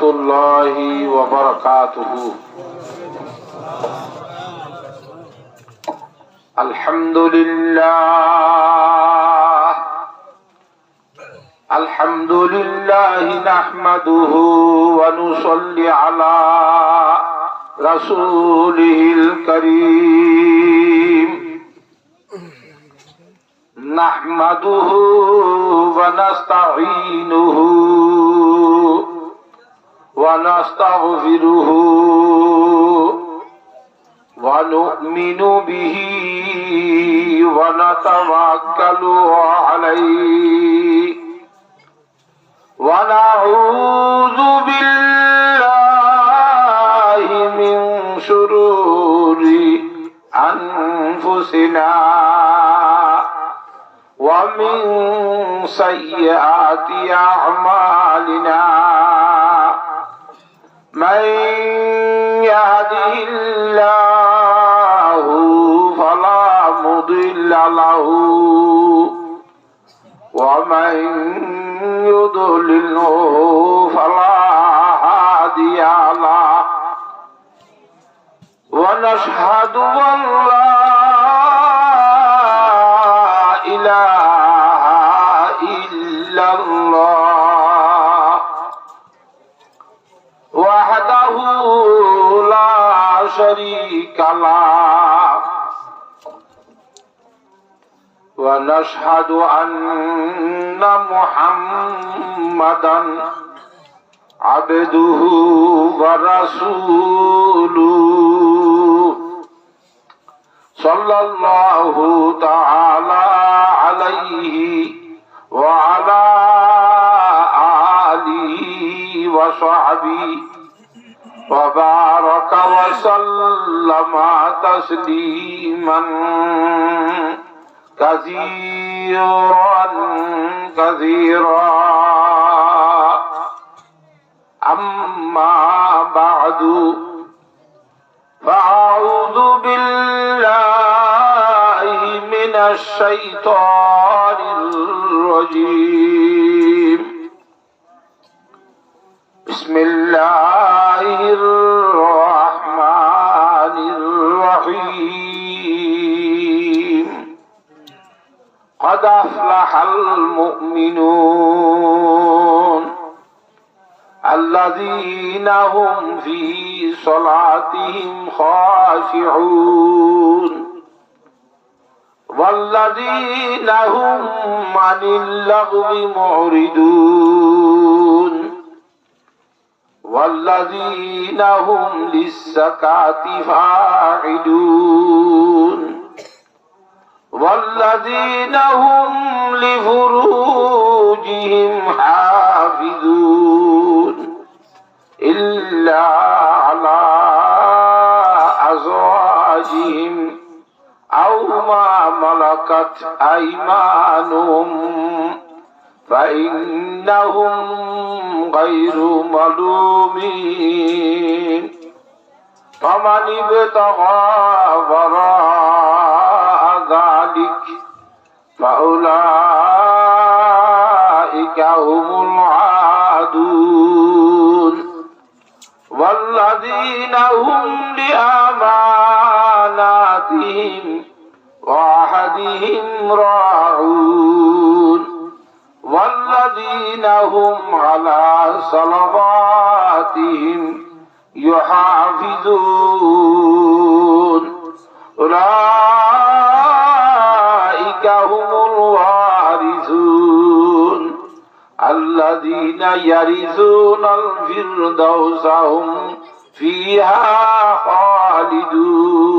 rahmatullahi wa barakatuh. Alhamdulillah nahmaduhu wa nusalli ala rasulihil karim. Nahmaduhu wa nasta'inuhu wa nastaghfiruhu wa nu'minu bihi wa natawakkalu alayhi wa na'udzu billahi min shururi anfusina wa min sayyiati a'malina. Man yahdihillahu fala mudilla lahu wa man yudlilhu fala hadiya lahu. Wa nashhadu an la ilaha illallah wahdahu la sharika lah. Wa nashhadu anna Muhammadan abduhu wa rasuluhu sallallahu ta'ala alayhi wa ala alihi wa sahbihi wa baraka wa sallama tasliman kathiran kathiran. Amma ba'du, fa'udhu billahi minash shaitanir rajim. Bismillahirrahmanirrahim. Qad aflahal mu'minun alladhina hum fi salatihim khashi'un walladhina hum 'anil lagwi mu'ridun walladhina hum lis-zakati fa'idun walladhina hum li furujihim hafidun illa ala azwajihim aw ma malakat aymanuhum fa innahum ghayru malumin. Faman ibtagha wara'a dhalik fa ulaika humul 'adun walladhina hum li amanatihim wa ahdihim ra'un walladhina hum 'ala salawatihim yuhafizun. Ulaika humul warithun alladhina yarithuna al-firdausa hum fiha khalidun.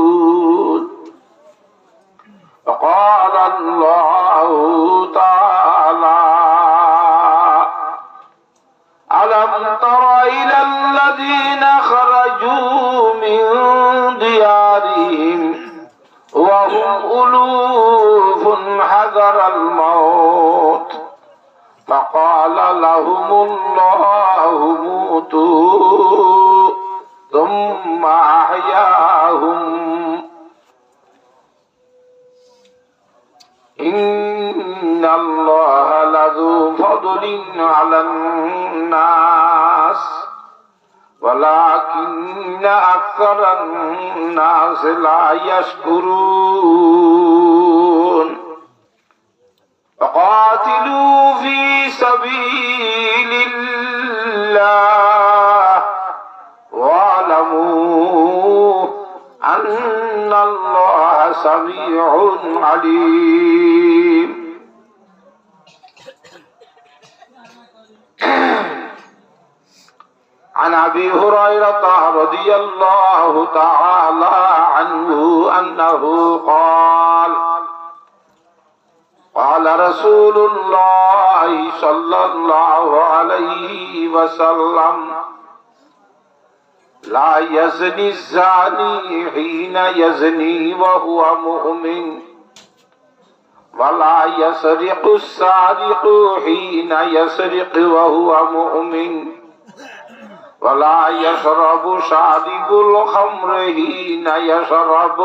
Qala Allahu ta'ala alam tara ila alladhina kharaju min diyarihim wa hum ulufun hadara al-maut faqala lahumullahu mutu thumma ahyahum inna Allaha ladhu fadlin 'alan nas ولكن أكثر الناس لا يشكرون فقاتلوا في سبيل الله واعلموا أن الله سميع عليم. عن أبي هريرة رضي الله تعالى عنه أنه قال قال رسول الله صلى الله عليه وسلم لا يزني الزاني حين يزني وهو مؤمن ولا يسرق السارق حين يسرق وهو مؤمن ولا يشرب شارب الخمر حين يشرب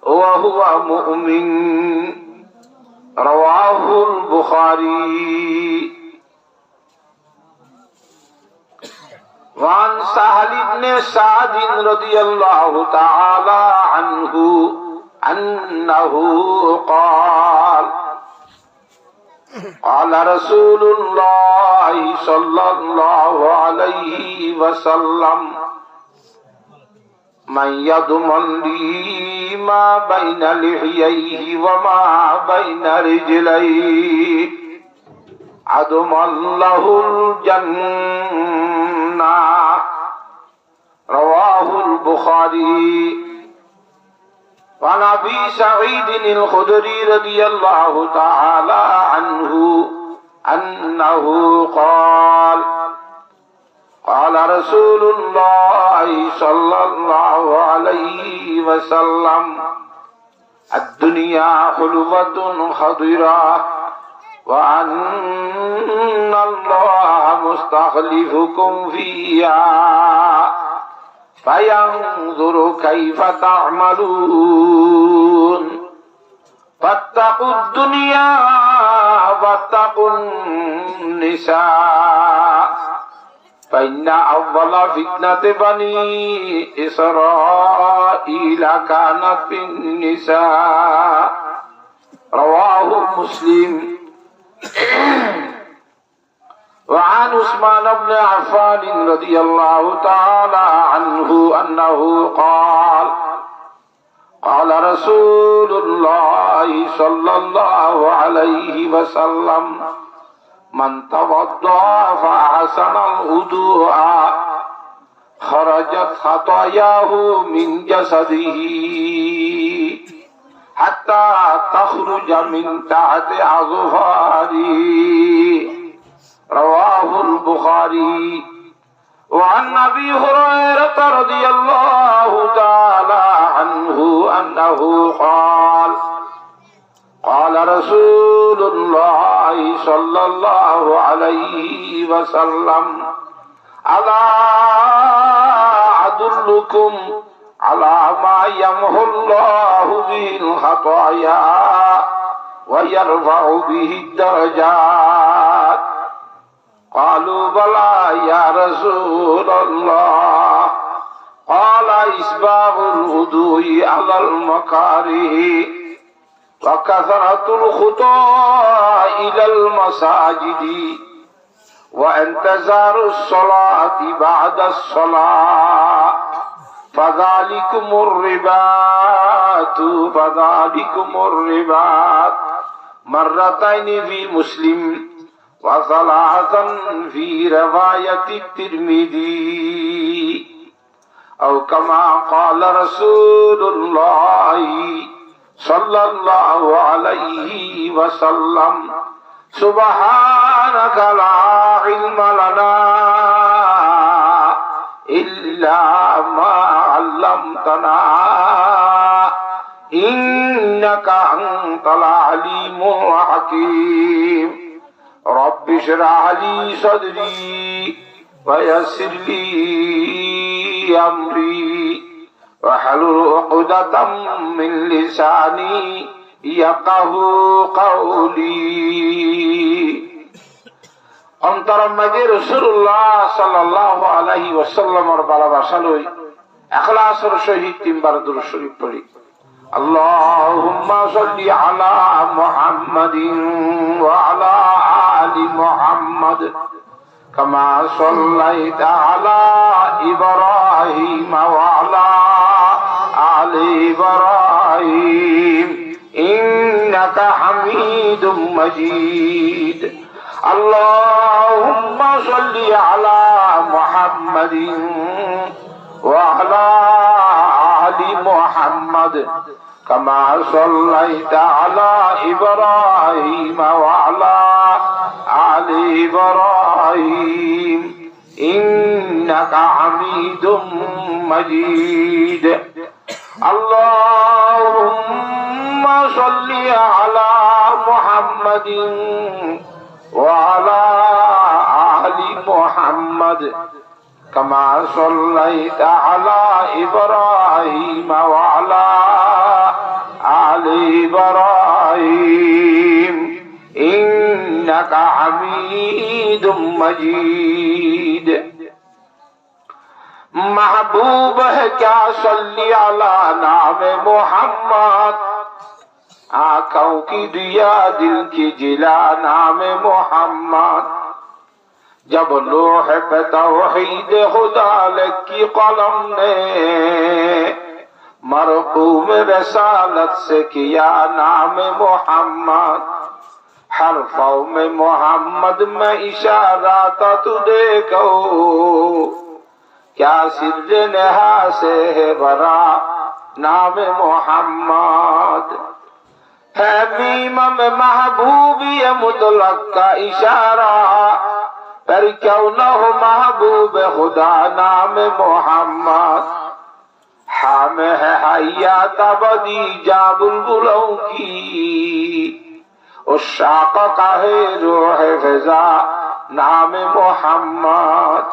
وهو مؤمن. رواه البخاري. وعن سهل بن سعد رضي الله تعالى عنه أنه قال قال رسول الله صلى الله عليه وسلم من يضمن لي ما بين لحييه وما بين رجليه أضمن له الجنة. رواه البخاري. وعن أبي سعيد الخدري رضي الله تعالى عنه أنه قال قال رسول الله صلى الله عليه وسلم الدنيا حلوة خضراء وأن الله مستخلفكم فيها فينظر كيف تعملون. فاتقوا الدنيا واتقوا النساء فإن أول فتنة بني إسرائيل كانت في النساء. رواه مسلم. وعن عثمان بن عفان رضي الله تعالى عنه أنه قال قال رسول الله صلى الله عليه وسلم من توضأ فأحسن الوضوء خرجت خطاياه من جسده حتى تخرج من تحت أظفاره. رواه البخاري. وعن أبي هريرة رضي الله تعالى عنه أنه قال قال رسول الله صلى الله عليه وسلم ألا أدلكم على ما يمحو الله به الخطايا ويرفع به الدرجات. قالوا بلى يا رسول الله. قال إسباغ الوضوء على المكاره وكثرة الخطى إلى المساجد وانتظار الصلاة بعد الصلاة فذلكم الرباط مرتين في مسلم وثلاثا في رواية الترمذي أو كما قال رسول الله صلى الله عليه وسلم سبحانك لا علم لنا إلا ما علمتنا إنك أنت العليم الحكيم. رب اشرح لي صدري ويسر لي أمري واحلل عقدة من لساني يفقهوا قولي. অন্তরের মাঝে রাসূলুল্লাহ সাল্লাল্লাহু আলাইহি ওয়াসাল্লামের ভালোবাসা লই ইখলাসের সহিত তিনবার দুরূদ শরীফ পড়ি। আল্লাহুম্মা সাল্লি আলা মুহাম্মাদিন ওয়া আলা আলি মুহাম্মাদ কামা সাল্লাইতা আলা ইব্রাহিম ওয়া আলা আলি ইব্রাহিম ইন্নাকা হামিদুম মাজিদ। আল্লাহুম্মা সাল্লি আলা মুহাম্মাদিন ওয়া আলা আলি মুহাম্মাদ কামা সাল্লাইতা আলা ইব্রাহিম ওয়া আলা আলি ইব্রাহিম ইন্নাকা হামিদুম মাজিদ। আল্লাহুম্মা সাল্লি আলা মুহাম্মাদিন ওয়া আলা আলি মুহাম্মাদ কামা সাল্লাইতা আলা ইব্রাহিম ওয়া আলা আলি ইব্রাহিম ইন্নাকা হামিদুম মাজিদ। महबूब है क्या सल्ली अला नाम मोहम्मद, आंखों की दिया दिल की जिला नाम मोहम्मद। जब लोह पे तौहीद खुदा लिखी कलम ने मरकूम रसालत से किया नाम मोहम्मद। हरफों में मोहम्मद में इशारा था तू देखो, क्या सिर नेहा से है भरा नाम मोहम्मद। है मीम में महबूबी मुतलक का इशारा, पर क्यों न हो महबूब खुदा नाम मोहम्मद। हाँ में है हयात अबदी जा बुलबुलों की, उस शाक़ का है रूह फ़िज़ा नाम मोहम्मद।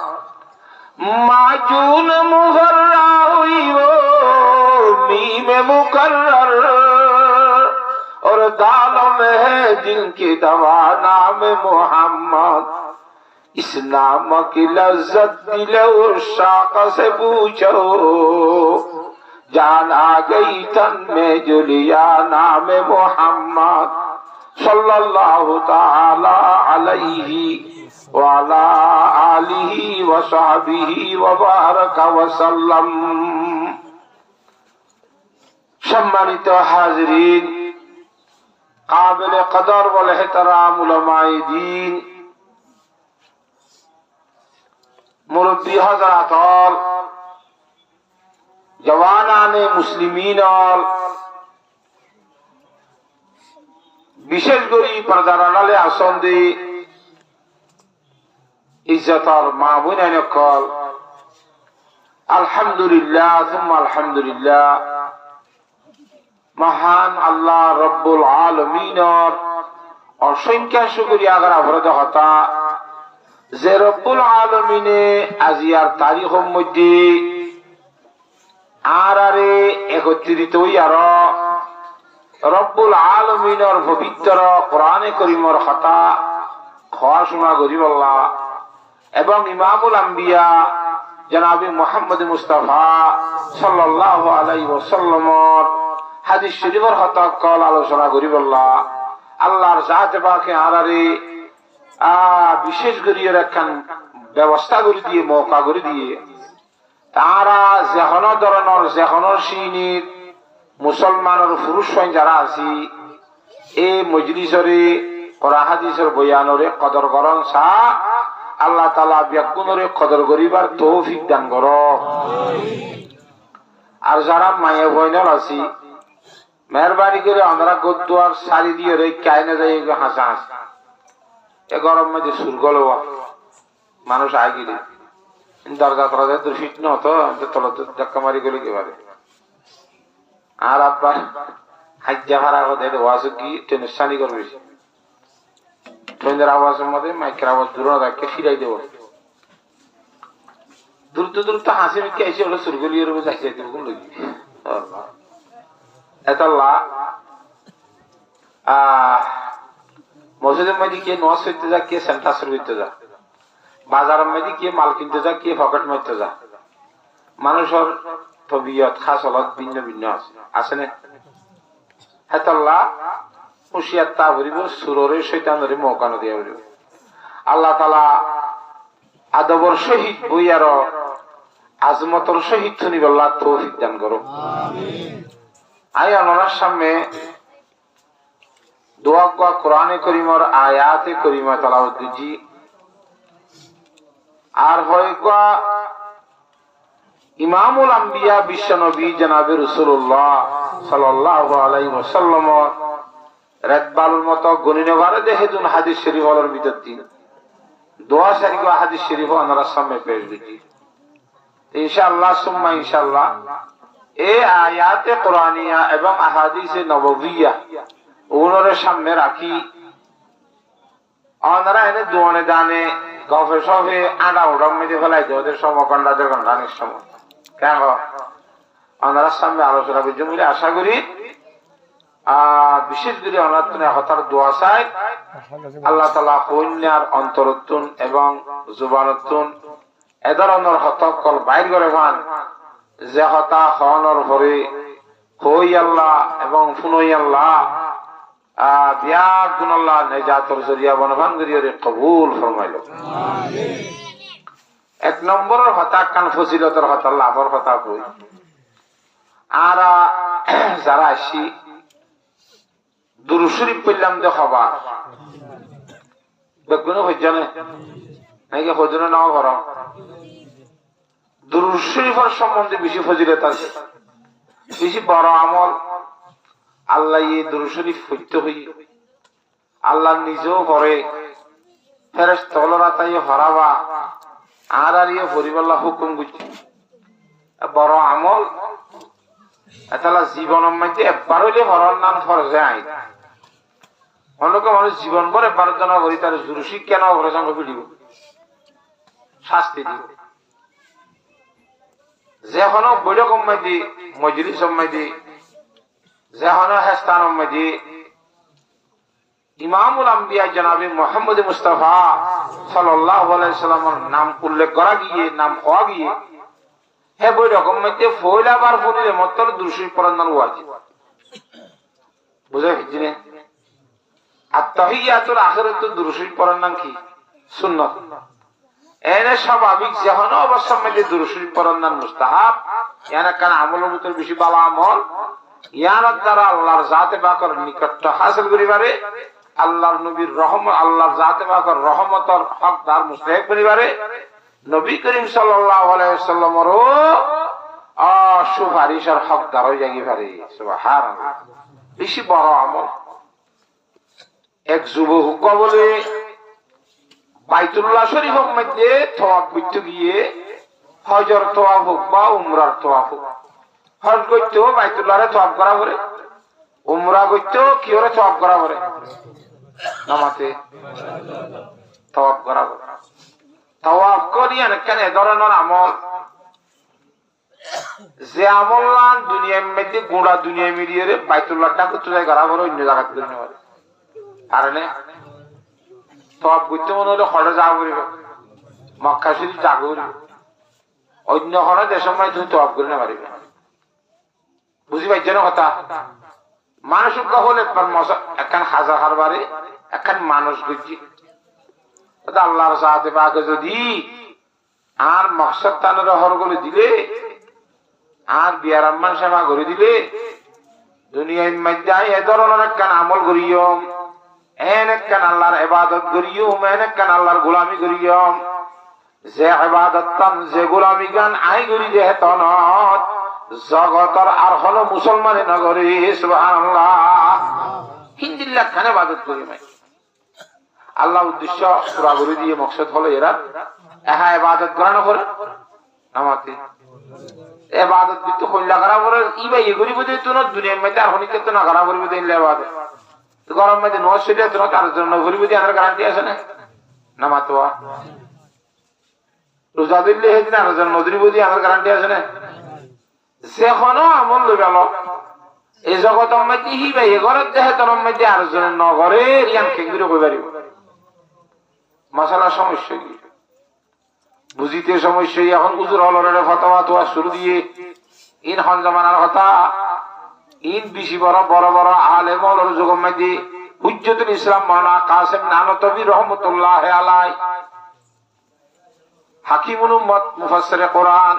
माजून मुगर्रा हुई वो मीम मुकर्रर, और दालों में है जिनकी दवा नाम मोहम्मद। इस नाम की लज्जत दिल और शाक़ से पूछो, जान आ गई तन में जुलिया नाम मोहम्मद। सल्लल्लाहु ताला अलैहि वाला आलिही व सहबिही व बारक वसल्लम। सम्मानित हाज़रीन, काबिल कदर व एहतराम उलमाए दीन, मुरब्बी हज़रात और जवानाने मुस्लिमीन और विशेष करी पर्दार आड़ाले आसन दे इज्जतर माँ बुनेन कल अल्हम्दुलिल्लाह सुम्मा अल्हम्दुलिल्लाह। महान अल्लाह रब्बुल आलमीन और असंख्य शुक्रिया अगर अवरद होता जे रब्बुल आलमीने आजियार तारीखों मध्य आरारे एकत्रित हইয়ার रब्बुल आलमीन और पवित्र कुरान करीमर खाता खवा शোনা করি আল্লাহ এবং ইমামুল আম্বিয়া জনাবে মুহাম্মদ মুস্তাফা সাল্লাল্লাহু আলাইহি ওয়াসাল্লামর হাদিস শরীফের কথা কল আলোচনা করি আল্লাহ। আল্লাহর জাতে পাকে আরারে বিশেষ করিয়ে রাখান ব্যবস্থা করে দিয়ে মৌকা করে দিয়ে তারা যেহন ধরনের যেহন শ্রেণীর মুসলমানের পুরুষ যারা আছি এই মজলিসরে কোরআন হাদিসের বয়ানরে কদর করন সা আল্লাহ তাআলা ব্যাগুণরে কদর করিবার তৌফিক দান করো। আর যারা মায়ে বইনাল আছি মেহরবানি করে আমরা গদ্দুয়ার সারি দিয়ে রে কায়না যাই হাসা হাসি এ গরম মধ্যে সুর গলো মানুষ আগিরে দরজা তরজা তো ফিট ন হতো তলত ধাক্কা মারি গেলে কি পারে। আর আব্বা হাজ্জা ভাড়া কথা ওয়াজ কি টেনশানি করবে ট্রেনের আওয়াজের মধ্যে মাইকের আওয়াজ দূর রাখকে ফিরাই দেব দ্রুত দ্রুত হাসি মিটকে এসে হলো সুরগলিয়ের উপর যাইতে দেব কোন লোক এত মসজিদের মধ্যে কে নোয়াজ হইতে যা, কে সেন্টাসের হইতে যা, বাজারের মধ্যে কে মাল কিনতে যা, কে পকেট মারতে যা। মানুষের তবিয়ত খাসলত ভিন্ন ভিন্ন আছে, আছে না? হেতাল্লাহ হুশিয়ার তা ভরিব, সুররে শৈতানরে মৌকানো দিয়া ভরিব। আল্লাহ তাআলা আদবর সহিত বই আর আজমতর সহিত শুনিব আল্লাহ তৌফিক দান করো। আই আমার সামনে দোয়া কোয়া কোরআনে করিমর আয়াতে করিমা তালাওয়াত দিছি, আর হয় কোয়া ইমামুল আম্বিয়া বিশ্বনবী জনাবে রাসূলুল্লাহ সাল্লাল্লাহু আলাইহি ওয়াসাল্লাম রাতবালুর মতো গনিনবারে দেখে দুন হাদিস শরীফ হলোর ভিতর দিন দোয়া শরীফ হাদিস শরীফ আপনারা সামনে পেশ দিছি ইনশাআল্লাহ। সুম্মা ইনশাআল্লাহ এই আয়াতে কোরআনিয়া এবং আহাদিসে নববিয়া ওগুলোর সামনে রাখি আপনারা এনে দোয়ানে দানে গফে সফে আডা উড়ম মেঝে ফেলাই দেয় ওদের সমকণ্ডাদের গানের সময় কেন আপনারা সামনে আলোচনা করছেন বলে আশা করি। বিশেষ করে অনাত্মনে হতার দোয়া চাই আল্লাহ তাআলা কন্যার অন্তরত্তুন এবং জুবানত্তুন এ ধরনের হতকল বাইর করে পান যে হতা হনর ভরে হই আল্লাহ এবং ফুনই আল্লাহ বিয়া গুণাল্লাহ নেজাতর জরিয়া বনভান গরিয়রে কবুল ফরমাইল। এক নম্বরের হতা কান ফজিলতের হতা লাভর হতা কই আর যারা আসি দুরূদ শরীফ পড়লাম দে হবা বেগুন হইজানে নাকি হজনে নাও ভর দুরূদ শরীফের সম্বন্ধে বেশি ফজিলত আছে, বেশি বড় আমল। আল্লাহ এই দুরূদ শরীফ পড়তে হই আল্লাহ নিজেও পড়ে, ফেরেশতারা তাই হরাবা আর ইয়ে পরিবাল্লাহ হুকুম করছে বড় আমল। এতলা জীবনের মধ্যে একবার হইলে হরার নাম ফরজে আইন অনেক মানুষ জীবন ভরে 12 জন করি তার জুরুসি কেন অপারেশন করে দিব শাস্তি দিব। যেখানে বৈঠক মধ্যে মজলিস মধ্যে যেখানে হেস্তান মধ্যে ইমামুল আম্বিয়া জনাবে মুহাম্মদ মুস্তাফা সাল্লাল্লাহু আলাইহি সাল্লামের নাম উল্লেখ করা গিয়ে নাম হওয়া গিয়ে হে বৈঠক মধ্যে ফয়লাবার পড়লে মাত্র দুরূদ পড়ার নাম ওয়াজিব বুঝা গেছে না? আত-তাহিয়াতুল আখিরাতুল দুরূদ পড়ার নাম কি সুন্নাত। এনে স্বাভাবিক যেন অবস্থার মধ্যে দুরূদ শরীফ পড়ার নাম মুস্তাহাব। ইয়ানা কান আমলের ভিতর বেশি ভালো আমল ইয়ানার দ্বারা আল্লাহর জাতে পাকের নিকটতা হাসিল করিবারে, আল্লাহর নবীর রহমত আল্লাহর জাতে পাকের রহমতের হকদার মুস্তাহিক করিবারে, নবী করিম সাল্লাল্লাহু আলাইহি ওয়াসাল্লামের সুপারিশের হকদার হয়ে যাই পারে। সুবহানাল্লাহ, বেশি বড় আমল। এক যুবক বলে বাইতুল্লাহ শরীফের মধ্যে তওয়াফ করতে গিয়ে হজর তওয়াফ হোক বা উমরার তওয়াফ হোক, হজ করতেও বাইতুল্লাহরে তওয়াফ করা করে, উমরা করতেও কি করে তওয়াফ করা করে, নামাতে তওয়াফ করা করে। তওয়াফ করি কেন এ ধরনের আমল যে আমল দুনিয়ার মধ্যে গোড়া দুনিয়া মিলিয়ে বাইতুল্লাহটা করতে যায় করা করে অন্য জায়গা করে নেওয়া কারণে তওয়াফ করতে মনে হলে হজে যাওয়া করিব, মক্কা শরীফ যাওয়া করিব, অন্য কোনো দেশের মধ্যে তুমি তওয়াফ করে না পারিবে। বুঝি পাইছ না কথা? মানুষ হলে একখান হাজার হারবারে একখান মানুষ বুঝছি আল্লাহর সাথে পাকে যদি আর মকসদ তানের হরগুলো দিলে আর বিয়ার আম্মান সেবা করে দিলে দুনিয়ার মধ্যে এ ধরনের একখান আমল করিয়ম, এন একখান আল্লাহর ইবাদত করিয়ম, এন একখান আল্লাহর গোলামি করিয়ম যে ইবাদত তান যে গোলামি গান আই করি যে হেতনত জগতর আর হলো মুসলমানে নগরী। সুবহানাল্লাহ, হিন্দিল্লাহ খানে ইবাদত করি নাই আল্লাহ উদ্দেশ্য পুরা করে দিয়ে মকসদ হলো এরা একা ইবাদত করা না করে আমাকে ইবাদত কিন্তু কইলা করা করে ইবা ই করিব যে তো দুনিয়ার মধ্যে আর হনিকে তো না করা করিব যে ইবাদত তো গরম মধ্যে নয় সেটা তো তার জন্য করিব যে আমার গ্যারান্টি আছে না নামাতোয়া রোজা দিলে হেদিন আর জন্য নদী বুঝি আমার গ্যারান্টি আছে না যেখানে আমল লই গেল এই জগতের মধ্যে হিবা এ ঘরের দেহে তোর মধ্যে আর জন্য নগরে রিয়ান কেঙ্গুরি কই পারিব মশালা সমস্যা কি বুঝিতে সমস্যা এখন উজুর হলরে ফতোয়া তোয়া শুরু দিয়ে ইন হন জমানার কথা ইন বেশি বড় বড় বড় আলেম হলর যুগের মধ্যে হুজ্জতুল ইসলাম মাওলানা কাসেম নানতবী রহমতুল্লাহ আলাই হাকিমুল উম্মত মুফাসসিরে কোরআন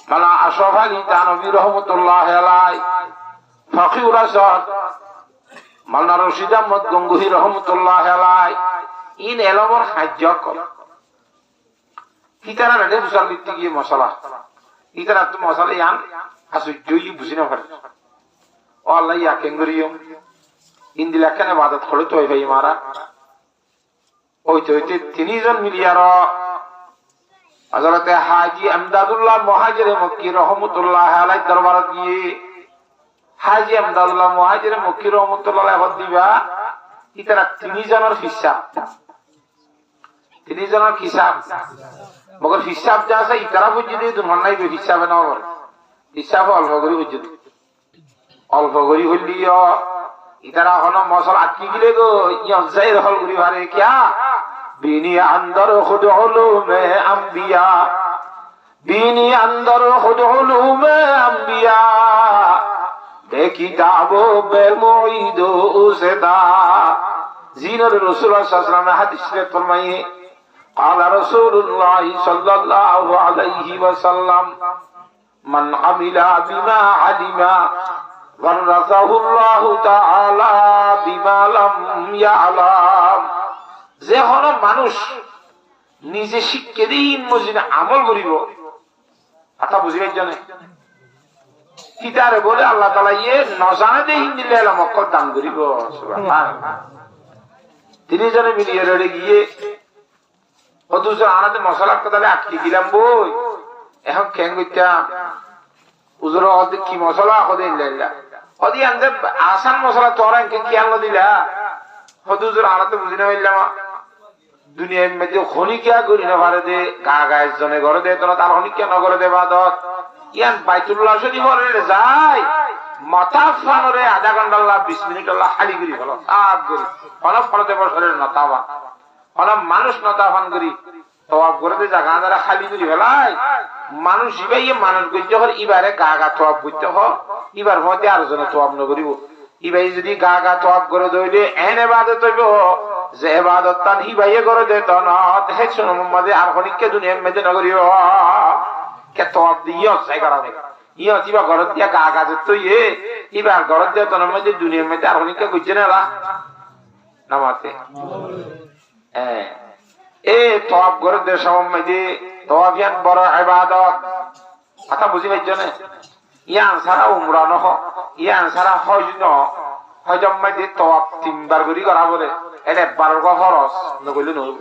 মাওলানা আশরাফ আলী থানভী রহমতুল্লাহ আলাই ফকিউল আসাদ মাওলানা রশিদ আহমদ গঙ্গুহি রহমতুল্লাহ আলাই ইন এলমর সাহায্য কর কিতারা রেডে বুঝাল দিতে গিয়ে মশলা ইতারা তো মশলা ইয়ান আশ্চর্যই বুঝি না পারে ও আল্লাহ ইয়া কেঙ্গরিও ইন্দিলা কেন বাদত হলে তো ভাই মারা হইতে তিনজন মিলিয়ার হযরতে হাজী আমদাদুল্লাহ মুহাজিরে মক্কি রহমতুল্লাহ আলাইহি দরবারে গিয়ে হাজী আমদাদুল্লাহ মুহাজিরে মক্কি রহমতুল্লাহ আলাইহি দিবা ইতারা তিনজনের হিসাব মগর হিসাব যা আছে ইতারা বুঝিতে দুমান নাই হিসাবে না বলে হিসাব অল্প করে হইলিও ইতারা হন মশলা আটকি গিলে গো ইয়াই হল করি ভারে কিয়া বিনি আন্দর খুদ উলুমে আম্বিয়া বিনি আন্দর খুদ উলুমে আম্বিয়া বে কিতাবো বে মুঈদ উসদা জিনর রাসূলুল্লাহ সাল্লাল্লাহু আলাইহি ওয়াসাল্লাম হাদিসে ফরমায়ে قال رسول الله صلى الله عليه وسلم من عمل بما علم ورثه الله تعالى بما لم يعلم যে হলো মানুষ নিজে শিক্ষা দিন মজিনা আমল করিব কথা বুঝিবেন জানে কিতারে বলে আল্লাহ তাআলা ইয়ে নজানে দেই দিলে মক্কত দান করিব সুবহানাল্লাহ তিনজনে মিলিয়ে রেডে গিয়ে অথচ আনাতে মশলার কথা আটকে দিলাম বই এখন কেন করতাম উজুর অর্ধেক কি মশলা হদে হদি আনতে আসান মশলা তোরা কি আনলো দিলা হদুজুর আনাতে বুঝি না পারলাম দুনিয়ার মধ্যে খনিকা করি না পারে দে গা গায়ের জনে ঘরে দে তোরা তার খনিকা নগরে দে বাদত ইয়ান বাইতুল্লাহ শরীফ যায় মাথা ফানরে আধা ঘন্টা 20 মিনিট খালি করি ফেলো সাপ করি অনেক ফলতে বছরের নতাবা অনেক মানুষ নতা ফান করি তওয়াব করে দে জায়গা দ্বারা খালি করি ফেলায় মানুষ ইবাই মানুষ গজ্য হল ইবারে গা গা তওয়াব করতে হ ইবার মধ্যে আর জনে তওয়াব ন করিব ইবাই যদি গা গা তওয়াব করে দইলে এন ইবাদত হইব যে ইবাদত তান ইবাইয়ে করে দে তো না হে শুনো মোহাম্মদ আর খনিকে দুনিয়ার মধ্যে ন করিও কে তওয়াব দিও চাই করা দে ইয়া জিবা ঘরত দিয়া গা গা তো ইবার ঘরত দিয়া তোর মধ্যে দুনিয়ার মধ্যে আর খনিকে গজ্য না নামাতে এ তওয়াব করে দে সমমধ্যে তওয়াব ইয়ান বড় ইবাদত কথা বুঝি পাইছো না ইয়ান সারা উমরা নহ ইয়ান সারা হজ ন হজম মধ্যে তওয়াব 3 বার করি করা বলে এটা 12 টা খরচ নগলে নয়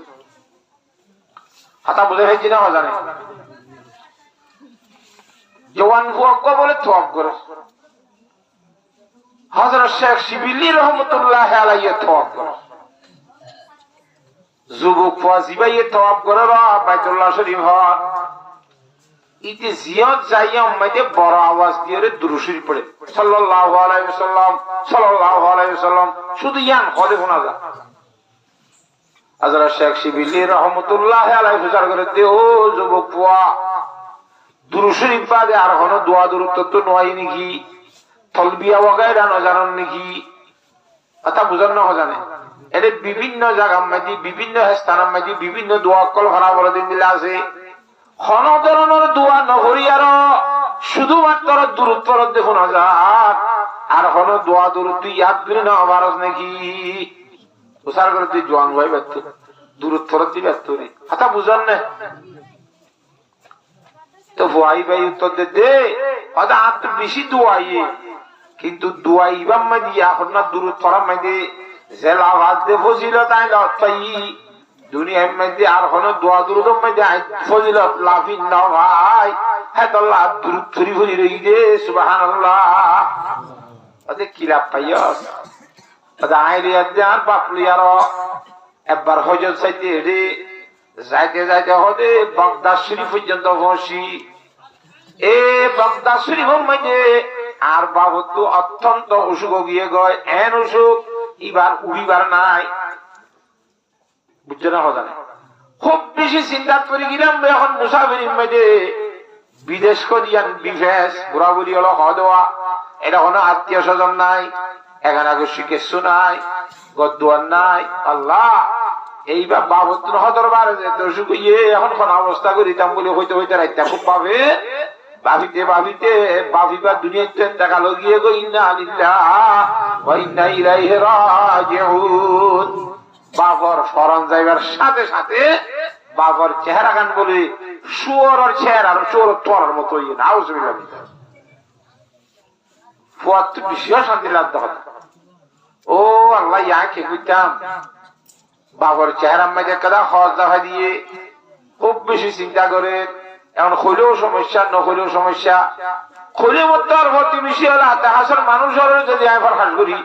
কথা বুঝে পাইছি না জানে জওয়ান ফুয়াক বলে তওয়াব করে হযরত শেখ শিবিলি রহমাতুল্লাহ আলাইহি তওয়াব করে যুবক ফাজিবাইয়ে তওয়াব করে বাইতুল্লাহ শরীফ হন ইতে জিয়াত যাইয়া মধ্যে বড় আওয়াজ দিয়ে দুরূদ শরীফ পড়ে সাল্লাল্লাহু আলাইহি ওয়াসাল্লাম শুধু ইয়ান হলে শোনা যায় হযরত শেখ শিবিলি রহমাতুল্লাহ আলাইহি প্রচার করে দে ও যুবক ফুয়া দুরূদ শরীফ পাদে আর হন দোয়া দুরূদ তো নয় নাকি তলবিয়া ওয়াগায়রা না জানেন নাকি কথা বুঝার না জানে এর বিভিন্ন জায়গার মধ্যে বিভিন্ন স্থানের মধ্যে বিভিন্ন দোয়া কল ভরা বলে দিন দিলে আছে কোন ধরনের দোয়া নহরি আর শুধুমাত্র দুরূদ পড়ত দেখুন হাজার আর কোন দোয়া দুরূদ তুই ইয়াদ করে না আমারস নাকি প্রচার করে তুই জোয়ান ভাই ব্যক্ত দুরূদ পড়ত দি ব্যক্ত রে কথা বুঝার না তো ভাই ভাই উত্তর দে কথা আর তো বেশি দোয়াইয়ে কিন্তু দোয়া ইবাম মধ্যে এখন না দুরূদ পড়ার মধ্যে জেলা বাদ দে ফজিলত আই লতাই দুনিয়ার মধ্যে আর কোন দোয়া দুরূদের মধ্যে ফজিলত লাফিন না ভাই হে তো আল্লাহ দুরূদ ছড়ি ফরি রই দে সুবহানাল্লাহ আদে কি লাভ পাইয়স আদা আইরে আদার বাপলি আর একবার হজত চাইতে রে যাইতে হদে বাগদাদ শরীফ পর্যন্ত পৌঁছি এ বাগদাদ শরীফের মধ্যে আর বাবু অত্যন্ত অসুখ গিয়ে গয় এন অসুখ এবার উড়িবার নাই বুঝছো না কথা না খুব বেশি চিন্তা করে গেলাম এখন মুসাফির মধ্যে বিদেশ করিয়ান বিফেস ঘোরাঘুরি হলো হওয়া দেওয়া এটা কোনো আত্মীয় স্বজন নাই এখানে আগস্যি কিছু নাই গদ্দুয়ার নাই আল্লাহ এইবার বাবদ হদরবার দর্শক ইয়ে এখন কোন অবস্থা করিতাম বলে হইতে হইতে রাইতা খুব পাবে ভাবিতে ভাবিতে ভাবিবার দুনিয়াতে দেখা লগিয়ে গো ইন্না লিল্লাহ ওয়া ইন্না ইলাইহি রাজিউন বাবার স্মরণ যাইবার সাথে সাথে বাবার চেহারা গান বলে শুয়োরের চেহারা আর চোর তোরার মতো ইয়ে নাউজুবিল্লাহ ফুয়াত বিশেষ শান্তি লাগতে হবে ও আল্লাহ ইয়াকে কইতাম বাবার চেহারা মাঝে কাদা খরচা হয় দিয়ে খুব বেশি চিন্তা করে এখন হইলেও সমস্যা নহইলেও সমস্যা খুলে মতো আর ভর্তি বেশি হলে হাসর মানুষের যদি আইবার হাস করি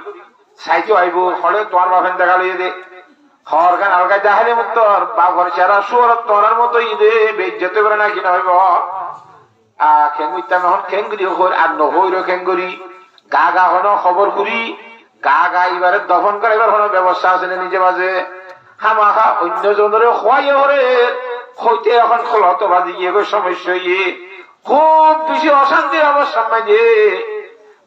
সাইতে আইব হলে তোমার বাপেন দেখা লিয়ে দে হর গান আলগা যাহারে মতো বাবার চেহারা সুর তোরার মতো ঈদে বেজ যেতে পারে না কিনা হইব খেঙ্গুইতাম এখন খেঙ্গুরি হই আর নহইল খেঙ্গুরি গা গা হনো খবর করি গা গা এবারে দফন করে এবার হনো ব্যবস্থা আছে নিজে মাঝে হামাখা অন্য জনের খোয়াই হরে হইতে এখন খোলত বাজি গিয়ে সমস্যা ইয়ে খুব বেশি অশান্তির অবস্থা মাঝে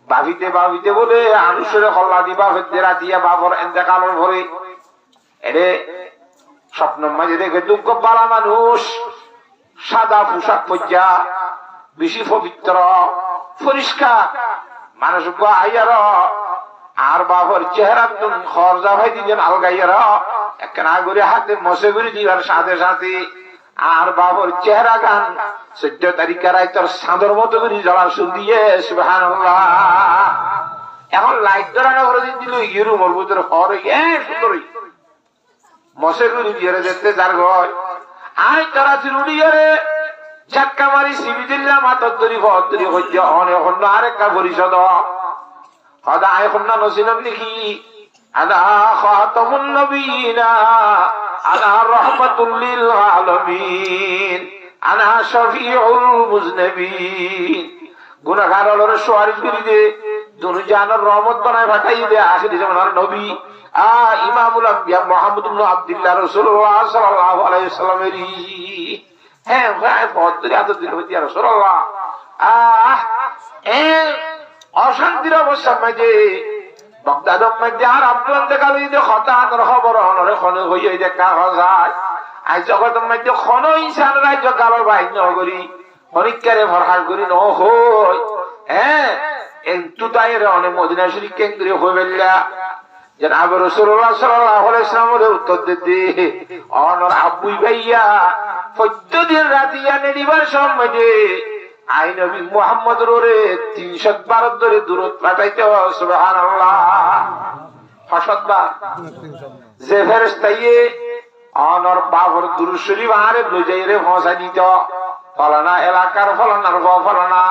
ভাবিতে ভাবিতে বলে আনুষের হল্লা দিবা হইতে রাতিয়া বাবর এতেকালের ভরে এরে স্বপ্ন মাঝে দেখে দুঃখ পালা মানুষ সাদা পোশাক পর্যা বেশি পবিত্র পরিষ্কার মানুষ আইয়ার আর বাবর চেহারা খরজা ভাই দিলেন আলগাইয়ার একটা করে হাতে মশে করে দিবার সাথে সাথে আর বাবর চেহারা গান 14 তারিখের তোর সাঁদর মতো করে জ্বলা শুন দিয়ে সুবহানাল্লাহ এখন লাইট ধরানো করে দিল ইরু মোর ভিতরে হরে সুন্দরই মশে করে দিয়ে যেতে যার ঘর আই তারা চিরুড়িয়ারে ঝাটকা মারি সিবি দিলাম হাতর ধরি ভর ধরি হইতে অনেক অন্য আরেকটা পরিষদ হদা এখন না নসিলাম লিখি আনা খাতামুন নবিয়িনা আনা রাহমাতুল লিল আলামিন আনা শাফিউল মুজনাবিন গুনাহগারের সুপারিশ করি দে দুনিয়ার রহমত বানায় পাঠাই দে আখিরি জামানার নবী ইমামুল আম্বিয়া মুহাম্মদ ইবনে আব্দুল্লাহ রাসূলুল্লাহ সাল্লাল্লাহু আলাইহি ওয়াসাল্লামের হ্যাঁ ভাই পদ্রে এত দিন হইতে রাসূলুল্লাহ অশান্তির অবস্থা মাঝে বগদাদের মধ্যে আর আপনার দেখালি যে হতানোর খবর অনরে খনে হইয়া দেখা যায় আজ জগতের মধ্যে খন ইনসান রাজ্য গালো বাইর নগরী হরিকারে ভরহার করি ন হই হ্যাঁ একটু তাইরে অনেক মদিনা শরীফ কেন্দ্রে হয়ে বেল্লা যেন আবু রাসূলুল্লাহ সাল্লাল্লাহু আলাইহি ওয়াসাল্লামের উত্তর দিতে অনর আবুই ভাইয়া প্রত্যেকদিন রাতিয়া নেদিবার সময় আই নবী মুহাম্মদ রে 312 ধরে দূরত পাঠাইতে সুবহানাল্লাহ ফসদবা যে ফেরেশতায়ে অনর বাবর দুরূদ শরীফ আরে লইজাইরে পৌঁছা দিত ফলানা এলাকার ফলানার ফলানা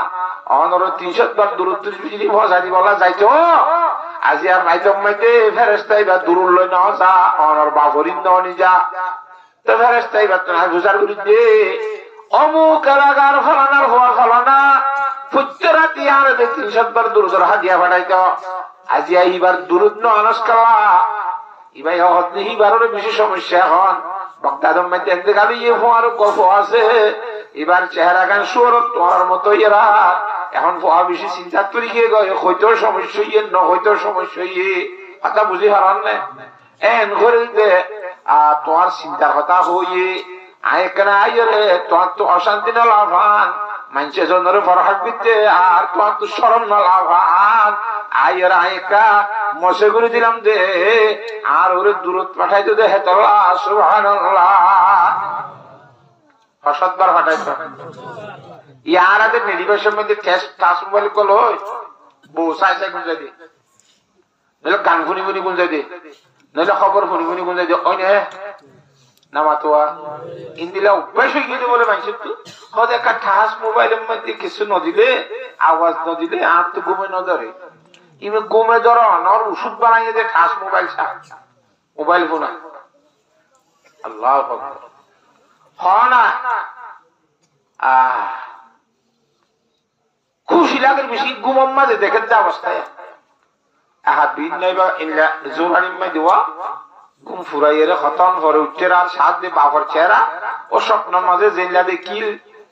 অনর 312 দূরত শরীফ পৌঁছা দি বলা যাইতো আজি আর নাইতো মধ্যে ফেরেশতাই বা দূরুল লই না যা অনর বাবরিন ননি যা তো ফেরেশতাই বা না গুজার করি দে অমুক এলাকার ফলানার হওয়া ফলানা ফুচ্চরাতি আর 312 দূরদর হাদিয়া পাঠাইত আজি এইবার দূরত ন আনসকালা ইবাই হদনি হিবারের বেশি সমস্যা এখন বক্তাদম মধ্যে এতেকালি এ ফোয়ার গল্প আছে এবার চেহারা গান সুর তোমার মতো এরা এখন ফোয়া বেশি চিন্তা করি গিয়ে গয় হয়তো সমস্যা ইয়ে ন হয়তো সমস্যা ইয়ে কথা বুঝি হারান না এন করে দে তোমার চিন্তার কথা হইয়ে আয়কানা আইলে তোমার তো অশান্তি না লাভান মানুষের জন্য ফরহাট দিতে আর তোমার তো শরম না লাভান আয়ের আয়কা মশে করে দিলাম দে আর ওরে দূরত পাঠাইতে দে হেতলা সুবহানাল্লাহ হসতবার পাঠাইতো ইয়ার আগে নির্বাচন মধ্যে টাচ মোবাইল কল হয় বউ সাই সাই গুঞ্জাই দে নইলে গান শুনি শুনি গুঞ্জাই দে নইলে খবর শুনি শুনি গুঞ্জাই দে ওই নে নামাতোয়া ইন্দিলা অভ্যাস হয়ে গেছে বলে মানুষের তো হয়তো একটা ঠাস মোবাইলের মধ্যে কিছু নদিলে আওয়াজ নদিলে আর তো ঘুমে ন ধরে ইমে ঘুমে ধরো নর ওষুধ বানাইয়ে দে ঠাস মোবাইল মোবাইল ফোন আল্লাহ হ না খুশি লাগে বেশি ঘুমার মাঝে দেখেন যে অবস্থায় আহা বিন নাই বা ইল্লা জোরানি মা দেওয়া ঘুম ফুরাইয়ের খতম করে উঠছে আর সাত দিয়ে বাপর চেহারা ও স্বপ্নের মাঝে জেলা দেখি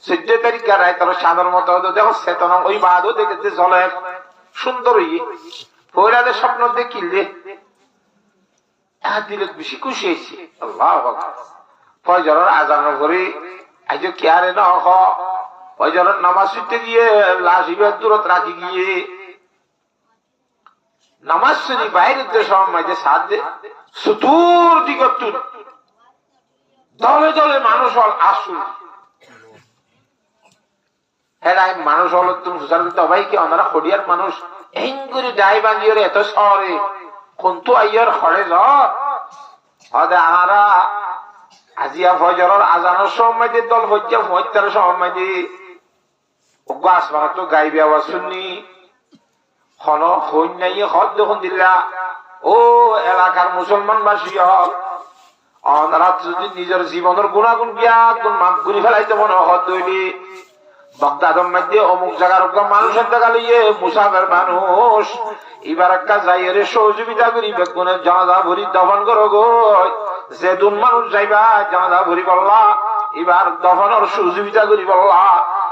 14 তারিখ রায় তার সাধারণ মতো দেখো চেতনা ওই বাদও দেখেছে চলে সুন্দর পয়লাদের স্বপ্ন দেখিলে দিলে বেশি খুশি হয়েছে আল্লাহ ফজরের আজান করে আজ কে আরে না ফজরের নামাজ পড়তে গিয়ে লাশ ইবার দূরত রাখি গিয়ে নামাজ শরীফ বাইরের যে সময় যে সাথ দে সুদূর দিগত দলে দলে মানুষ হল আসুন হ্যাঁ মানুষ হল তুমি হুসার করতে ভাই কি ওনারা খড়িয়ার মানুষ এই করে যাই বাঙ্গিয়ে এত শহরে কোনটো আইয়ার খড়ে যারা আজিয়া ফজরের আজানের সময় যে দল হজ্জা ফজর সময় যে গাছ ভাঙা তো গাইবে আবার শুননি খন হইন নাই হদ দেখুন দিল্লা ও এলাকার মুসলমান বাসী হল ওনারা যদি নিজের জীবনের গুণাগুণ গুণ মাপ ঘুরি ফেলাইতে মনে হদ দইলি বাগদাদের মধ্যে অমুক জায়গার মানুষের দেখা লইয়ে মুসাফের মানুষ এবার একটা যাইয়ের সহযোগিতা করি বেগুনের জানাজা ভরি দফন করো গো যে দুন মানুষ যাইবা জানাজা ভরি বললা এবার দফনের সহযোগিতা করি বললা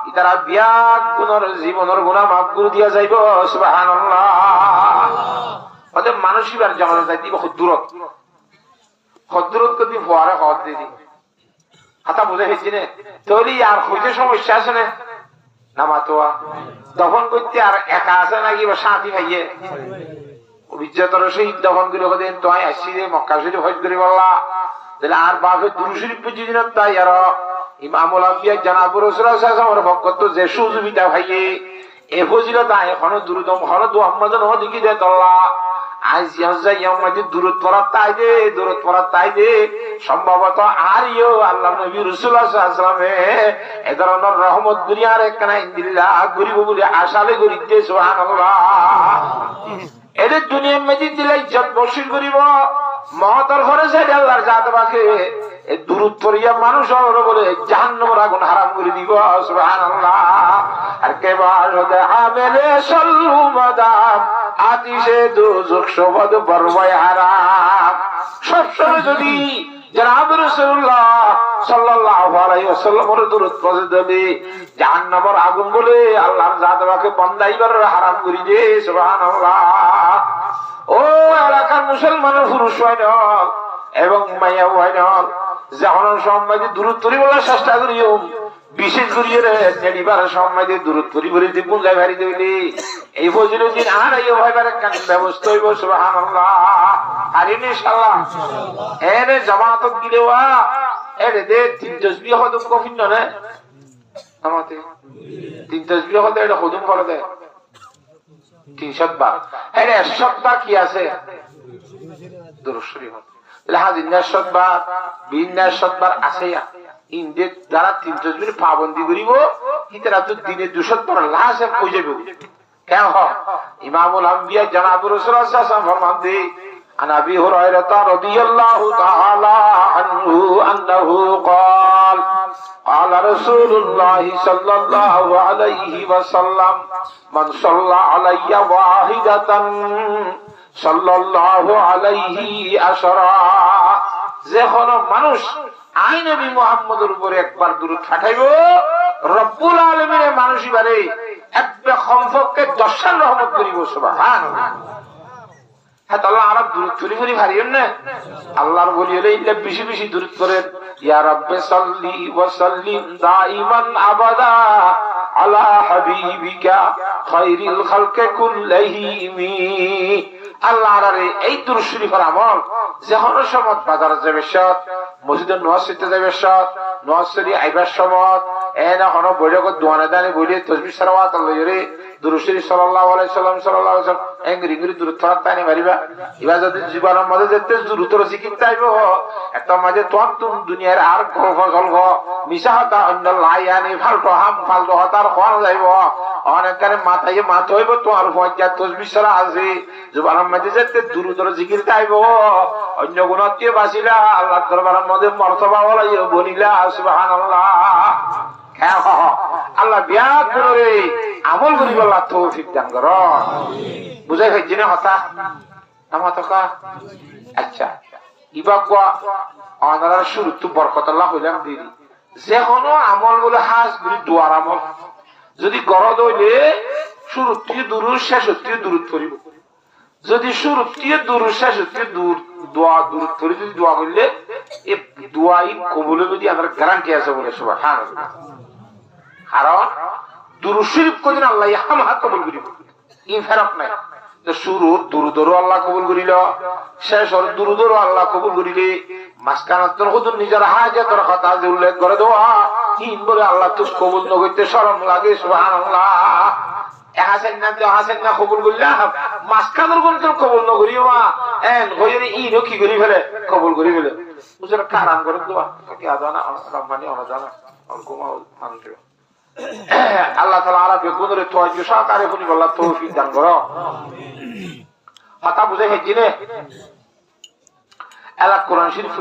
ইতারা বিয়া গুণের জীবনের গুণা মাফ করে দিয়া যাইব সুবহানাল্লাহ ওদের মানুষ এবার জানাজা যাইতে দূরত কদি ফোয়ারে হদ দিদি হাতা বুঝে হয়েছি না তাহলে আর হইতে সমস্যা আছে না নামাতোয়া দফন করতে আর একা আছে নাকি বা সাথী ভাইয়ে অভিজ্ঞতার সহিত দফন করে দিন তো আসছি রে মক্কা শরীফ হজ করে বললা তাহলে আর বাপের দুরূদ শরীফ বুঝি দিন তাই আর ইমামুল আম্বিয়া জনাবুর রাসূলুল্লাহ সাল্লাল্লাহু আলাইহি ওয়াসাল্লাম ভক্ত যে সুজুবিতা ভাইয়ে এ ফজিলত আয় এখনো দুরুদম হলো দু আম্মাজন হদিকি দে তল্লা আজ ইয়ামাদি দূরত পড়া দে সম্ভবত আর ইও আল্লাহ নবী রাসূলুল্লাহ সাল্লাল্লাহু আলাইহি ওয়াসাল্লাম এ ধরনের রহমত দুনিয়ার একখানা ইন্দিল্লাহ গরিব বলে আশালে গরিতে সুবহানাল্লাহ এদের দুনিয়ার মধ্যে দিলে ইজ্জত বসিল করিব মহতর ঘরে যাই আল্লাহর জাত বাকে এই দূরত পড়িয়া মানুষ হলো বলে জাহান্নামের আগুন হারাম করে দিব সুবহানাল্লাহ আর কেবল হতে আমেলে সল্লু মাদাম আতিশে দুজক শবদ বরবাই হারাম সবসময় যদি জনাব রাসূলুল্লাহ সাল্লাল্লাহু আলাইহি ওয়াসাল্লামের দরুদ পড়ে দেবে জাহান্নামের আগুন বলে আল্লাহর জাত বাকে বন্দাইবার হারাম করে দে সুবহানাল্লাহ ও এলাকার মুসলমানের পুরুষ হয় না এবং মাইয়া হয় না যখন সময় দূরত তরি বলার চেষ্টা করিও বিশেষ করিয়ে নেড়িবার সময় দূরত তরি বলে দিবুন যাই ভারি দিবলি এই ফজিলত দিন আর এই হইবার কান ব্যবস্থা হইব সুবহানাল্লাহ আর ইনশাআল্লাহ এনে জামাত দিলেওয়া এরে দে তিন তাসবিহ হদম কফিন না আমাতে তিন তাসবিহ হদে এটা হদম করে দে 300 বার এর 100 বার কি আছে দরুদ শরীফ লাহাজ 100 বার 100 বার আছে ইনদে যারা 300 মিনিট পাবন্দি করিব ইতরা তো দিনে 200 বার লাহাজে কই যাবে কেন ইমামুল আম্বিয়া জনাবুর রাসূলুল্লাহ সাল্লাল্লাহু আলাইহি ওয়াসাল্লাম ফরমান দে عن ابي هريره رضي الله تعالى عنه انه قال قال رسول الله صلى الله عليه وسلم من صلى علي واحده صلى الله عليه عشرا যখন মানুষ আই নবী মুহাম্মদের উপরে একবার দরুদ পাঠাইবো রব্বুল আলামিনের মানুষ ইবারে একবার কমপক্ষে 10 রহমত করিব সুবহানাল্লাহ হ্যাঁ তাহলে আমরা দূরত চুরি করি হারিয়েন না আল্লাহর বলি হলে বেশি বেশি দূরত করেন ইয়া রাব্বে সাল্লি ওয়া সাল্লিম দাইমান আবাদা আলা হাবিবিকা খায়রিল খালকি কুল্লিহিম আল্লাহর এই দুরূদ শরীফের আমল যখন সমত বাজার যাবে সত মসজিদের নওয়াজতে যাবে সত নওয়াজরি আইবার সমত এনা হনো বৈঠক দোয়ানে দানে বলি তাসবিহ সালাওয়াত লইরে দুরূদ শরীফ সাল্লাল্লাহু আলাইহি ওয়াসাল্লাম এঙ্গরি গরি দূরত থাকতানি মারিবা ইবা যদি জীবনের মধ্যে যেতে দূরতর জিকির চাইবো একটা মাঝে তোম দুনিয়ার আর গল্প মিশাহতা অন্য লাইয়ানি ফালতু হতার কোন যাইবো অনেকখানে মাথায় মাথা হইব তোমার ফজ্জা তাসবিহ সারা আছে জীবনের মধ্যে যেতে দূরতর জিকির চাইবো অন্য গুণতে বাসিলা আল্লাহর দরবারের মধ্যে মর্তবা হলাইও বনিলা সুবহানাল্লাহ আল্লাহ বিয়া করে আমল করিব আল্লাহ তৌফিক দান করো বুঝাই হইছে না কথা আমার তো কা আচ্ছা ইবা কোয়া আনার শুরু তো বরকত আল্লাহ কইলাম দিদি যে কোনো আমল বলে হাজ গুলি দোয়ার আমল যদি গরদ হইলে শুরু থেকে দুরুদ শেষ হতে দুরুদ করিব যদি শুরু থেকে দুরুদ শেষ হতে দোয়া দুরুদ করি যদি দোয়া করলে এই দোয়াই কবুলে যদি আমার গ্যারান্টি আছে বলে সুবহানাল্লাহ কারণ দুরুদ শরীফ কোন আল্লাহ হামহা কবুল করিব ই ফেরক নাই তো শুরু দুরুদরও আল্লাহ কবুল করিল শেষ হল দুরুদরও আল্লাহ কবুল করিলে মাসকানাতর হুজুর নিজের হাজাতের কথা যে উল্লেখ করে দেওয়া হিন বলে আল্লাহ তো কবুল ন করতে শরম লাগে সুবহানাল্লাহ হাসেন না কবুল করলাম মাসকানার কোন কবুল ন করিবা এন হইরে ই রকি করি ফেলে কবুল করি ফেলে হুজুর কারাম করে দেওয়া কি আদানা রহমানি অনাদানা আলকুমা মানতে আল্লাহ তাআলা আলাদা কোনরে তোয়াজ্জু সহকারে কোনি আল্লাহ তৌফিক দান করো কথা বুঝে হেজিনে এলা কোরআন শরীফ